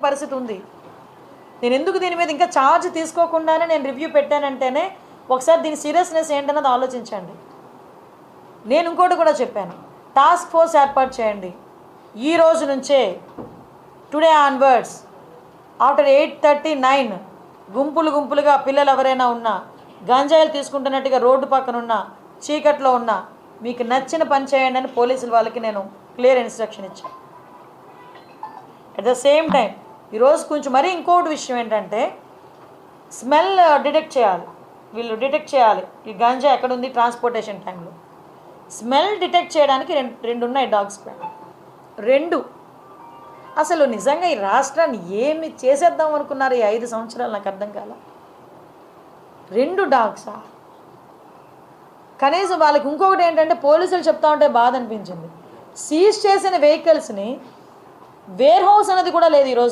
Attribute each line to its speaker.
Speaker 1: పరిస్థితి ఉంది. నేను ఎందుకు దీని మీద ఇంకా ఛార్జ్ తీసుకోకుండానే నేను రివ్యూ పెట్టానంటేనే ఒకసారి దీని సీరియస్నెస్ ఏంటన్నది ఆలోచించండి. నేను ఇంకోటి కూడా చెప్పాను, టాస్క్ ఫోర్స్ ఏర్పాటు చేయండి. ఈ రోజు నుంచే టుడే ఆన్వర్డ్స్ ఆఫ్టర్ 8:39 గుంపులుగా పిల్లలు ఎవరైనా ఉన్నా, గంజాయిలు తీసుకుంటున్నట్టుగా రోడ్డు పక్కన ఉన్నా, చీకట్లో ఉన్నా, మీకు నచ్చిన పని చేయండి అని పోలీసుల వాళ్ళకి నేను క్లియర్ ఇన్స్ట్రక్షన్ ఇచ్చాను. అట్ ద సేమ్ టైం ఈరోజు కొంచెం మరీ ఇంకోటి విషయం ఏంటంటే, స్మెల్ డిటెక్ట్ చేయాలి. వీళ్ళు డిటెక్ట్ చేయాలి ఈ గంజా ఎక్కడుంది ట్రాన్స్పోర్టేషన్ టైంలో. స్మెల్ డిటెక్ట్ చేయడానికి రెండు ఉన్నాయి డాగ్స్. 2 అసలు నిజంగా ఈ రాష్ట్రాన్ని ఏమి చేసేద్దాం అనుకున్నారు ఈ 5 సంవత్సరాలు? నాకు అర్థం కాల. 2 డాగ్సా? కనీసం వాళ్ళకి ఇంకొకటి ఏంటంటే, పోలీసులు చెప్తా ఉంటే బాధ అనిపించింది, సీజ్ చేసిన వెహికల్స్ని వేర్ హౌస్ అనేది కూడా లేదు ఈరోజు.